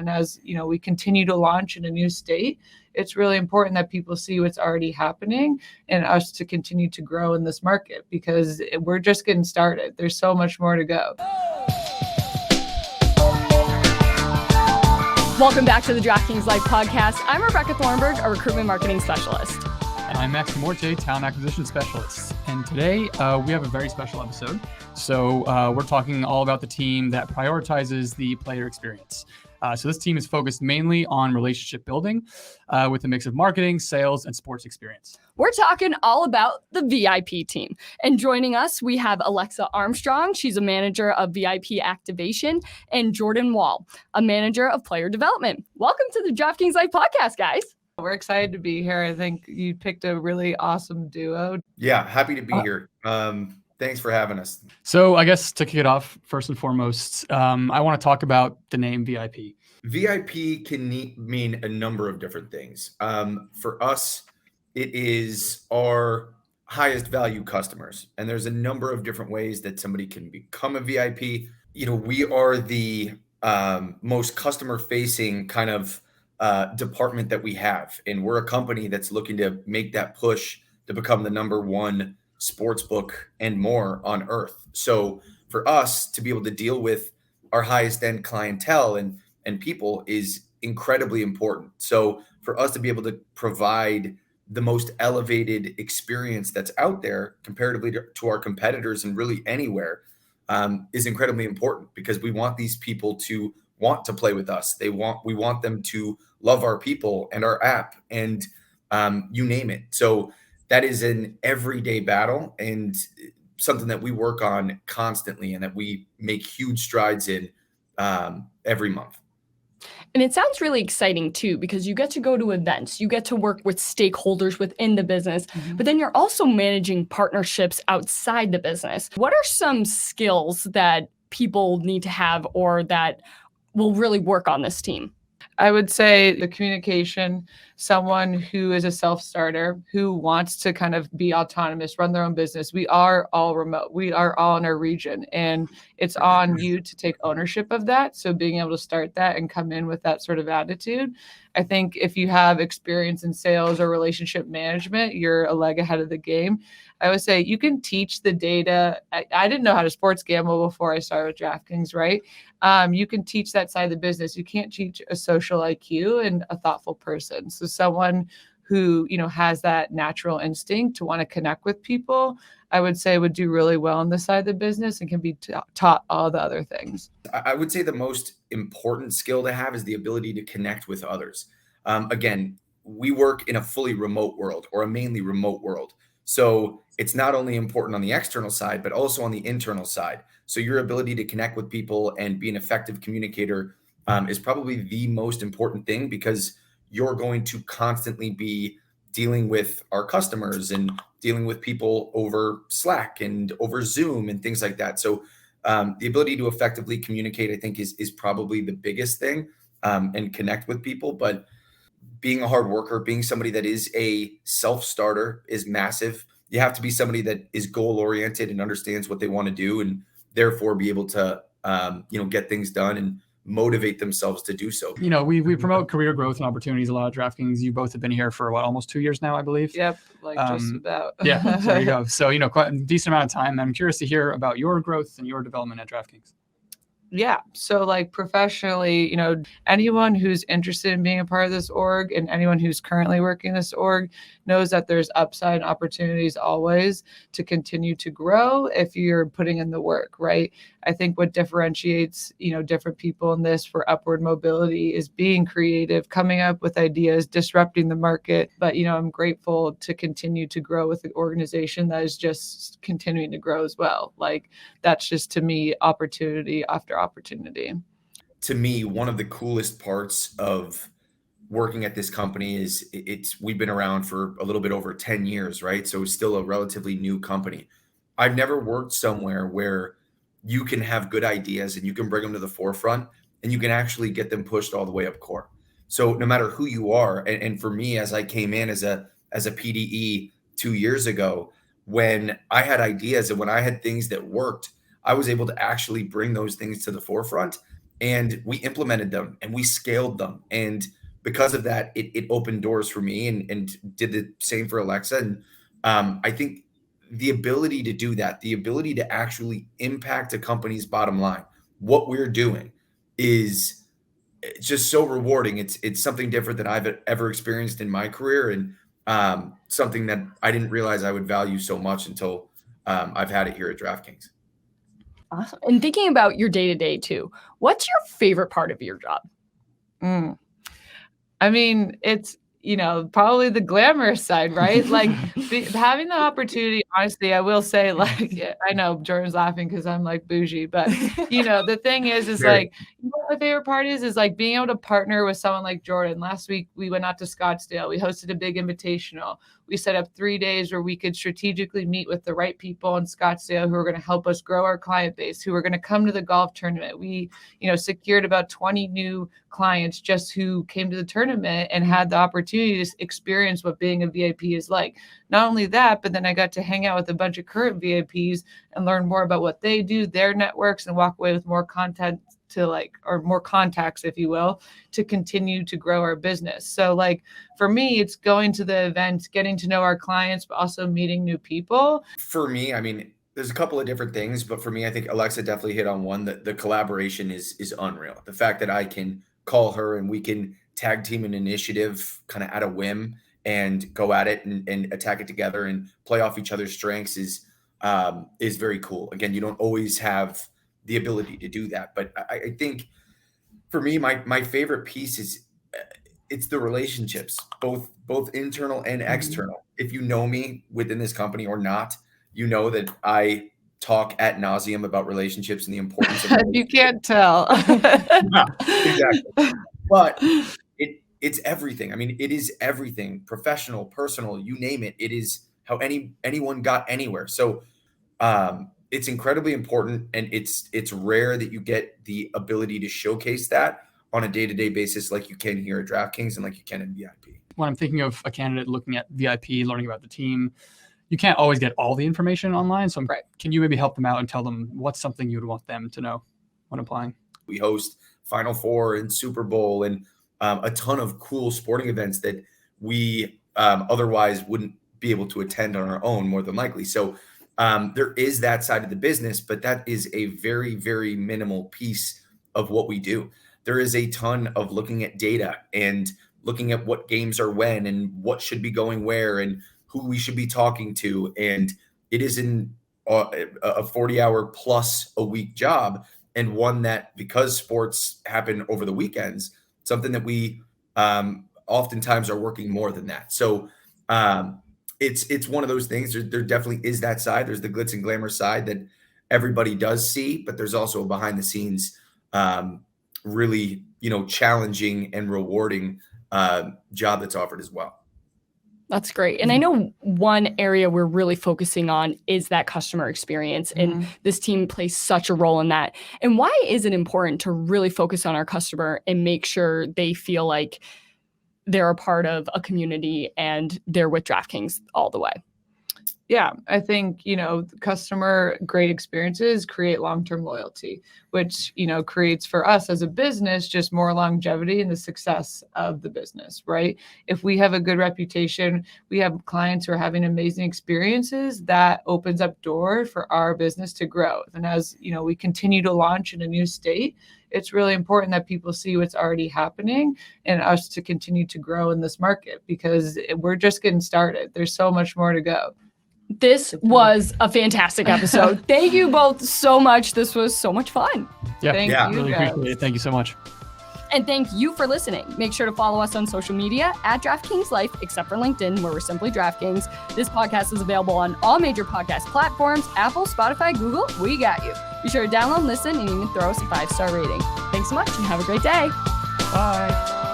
And as, we continue to launch in a new state, it's really important that people see what's already happening and us to continue to grow in this market, because we're just getting started. There's so much more to go. Welcome back to the DraftKings Life Podcast. I'm Rebecca Thornburg, a recruitment marketing specialist. And I'm Max Morte, talent acquisition specialist. And today we have a very special episode. So we're talking all about the team that prioritizes the player experience. So this team is focused mainly on relationship building with a mix of marketing, sales, and sports experience. We're talking all about the VIP team. And joining us, we have Alexa Armstrong. She's a manager of VIP activation, and Jordan Wall, a manager of player development. Welcome to the DraftKings Life Podcast, guys. We're excited to be here. I think you picked a really awesome duo. Yeah, happy to be here. Thanks for having us. So I guess to kick it off, first and foremost, I want to talk about the name VIP. VIP can mean a number of different things. For us, it is our highest value customers. And there's a number of different ways that somebody can become a VIP. We are the most customer facing kind of department that we have. And we're a company that's looking to make that push to become the number one sports book and more on earth. So for us to be able to deal with our highest end clientele and people is incredibly important. So for us to be able to provide the most elevated experience that's out there comparatively to our competitors and really anywhere is incredibly important, because we want these people to want to play with us. We want them to love our people and our app and you name it. So that is an everyday battle and something that we work on constantly and that we make huge strides in every month. And it sounds really exciting too, because you get to go to events, you get to work with stakeholders within the business, but then you're also managing partnerships outside the business. What are some skills that people need to have or that will really work on this team? I would say the communication, someone who is a self-starter, who wants to kind of be autonomous, run their own business. We are all remote. We are all in our region, and it's on you to take ownership of that. So being able to start that and come in with that sort of attitude. I think if you have experience in sales or relationship management, you're a leg ahead of the game. I would say you can teach the data. I didn't know how to sports gamble before I started with DraftKings, right? You can teach that side of the business. You can't teach a social IQ and a thoughtful person. So someone who, has that natural instinct to want to connect with people, I would say would do really well on this side of the business and can be taught all the other things. I would say the most important skill to have is the ability to connect with others. Again, we work in a fully remote world or a mainly remote world. So it's not only important on the external side, but also on the internal side. So your ability to connect with people and be an effective communicator is probably the most important thing, because you're going to constantly be dealing with our customers and dealing with people over Slack and over Zoom and things like that. So the ability to effectively communicate, I think, is probably the biggest thing, and connect with people. But being a hard worker, being somebody that is a self-starter is massive. You have to be somebody that is goal-oriented and understands what they want to do, and therefore be able to, get things done and motivate themselves to do so. We promote career growth and opportunities a lot at DraftKings. You both have been here for almost 2 years now, I believe. Yep, just about. Yeah, there you go. So, quite a decent amount of time. I'm curious to hear about your growth and your development at DraftKings. Yeah. So professionally, anyone who's interested in being a part of this org and anyone who's currently working this org knows that there's upside and opportunities always to continue to grow if you're putting in the work, right? I think what differentiates, different people in this for upward mobility is being creative, coming up with ideas, disrupting the market. But, I'm grateful to continue to grow with an organization that is just continuing to grow as well. That's just, to me, opportunity after opportunity. To me, one of the coolest parts of working at this company is we've been around for a little bit over 10 years, right? So it's still a relatively new company. I've never worked somewhere where you can have good ideas and you can bring them to the forefront and you can actually get them pushed all the way up core. So no matter who you are, and for me, as I came in as a PDE 2 years ago, when I had ideas and when I had things that worked, I was able to actually bring those things to the forefront and we implemented them and we scaled them. And because of that, it opened doors for me and did the same for Alexa. And I think the ability to do that, the ability to actually impact a company's bottom line, what we're doing is just so rewarding. It's something different than I've ever experienced in my career, and something that I didn't realize I would value so much until I've had it here at DraftKings. Awesome. And thinking about your day-to-day too, what's your favorite part of your job? I mean, it's, probably the glamorous side, right? Like having the opportunity, honestly, I will say, like, I know Jordan's laughing because I'm like bougie, but the thing is like, what my favorite part is like being able to partner with someone like Jordan. Last week, we went out to Scottsdale. We hosted a big invitational. We set up 3 days where we could strategically meet with the right people in Scottsdale who are going to help us grow our client base, who are going to come to the golf tournament. We, secured about 20 new clients just who came to the tournament and had the opportunity to experience what being a VIP is like. Not only that, but then I got to hang out with a bunch of current VIPs and learn more about what they do, their networks, and walk away with more content or more contacts, if you will, to continue to grow our business. So like for me, it's going to the events, getting to know our clients, but also meeting new people. For me, I mean, there's a couple of different things, but for me, I think Alexa definitely hit on one. That the collaboration is unreal. The fact that I can call her and we can tag team an initiative kind of at a whim and go at it and attack it together and play off each other's strengths is very cool. Again, you don't always have the ability to do that, but I think for me, my favorite piece is it's the relationships, both internal and external. If you know me within this company or not, you know that I talk ad nauseum about relationships and the importance of you can't tell. Exactly. But it's everything. I mean, it is everything, professional, personal, you name it. It is how anyone got anywhere. So it's incredibly important, and it's rare that you get the ability to showcase that on a day-to-day basis like you can here at DraftKings and like you can in VIP. When I'm thinking of a candidate looking at VIP, learning about the team, you can't always get all the information online. So Can you maybe help them out and tell them what's something you would want them to know when applying? We host Final Four and Super Bowl and a ton of cool sporting events that we otherwise wouldn't be able to attend on our own, more than likely. So there is that side of the business, but that is a very, very minimal piece of what we do. There is a ton of looking at data and looking at what games are when and what should be going where and who we should be talking to. And it is a 40-hour plus a week job, and one that, because sports happen over the weekends, something that we oftentimes are working more than that. So it's one of those things. There definitely is that side. There's the glitz and glamour side that everybody does see, but there's also a behind the scenes, really, challenging and rewarding job that's offered as well. That's great. And I know one area we're really focusing on is that customer experience. And this team plays such a role in that. And why is it important to really focus on our customer and make sure they feel like they're a part of a community and they're with DraftKings all the way? Yeah, I think, customer great experiences create long-term loyalty, which, creates for us as a business just more longevity in the success of the business, right? If we have a good reputation, we have clients who are having amazing experiences, that opens up doors for our business to grow. And as, we continue to launch in a new state, it's really important that people see what's already happening and us to continue to grow in this market, because we're just getting started. There's so much more to go. This was a fantastic episode. Thank you both so much. This was so much fun. Yeah, thank you really guys. appreciate it. Thank you so much. And thank you for listening. Make sure to follow us on social media at DraftKings Life, except for LinkedIn, where we're simply DraftKings. This podcast is available on all major podcast platforms: Apple, Spotify, Google. We got you. Be sure to download, listen, and even throw us a 5-star rating. Thanks so much and have a great day. Bye.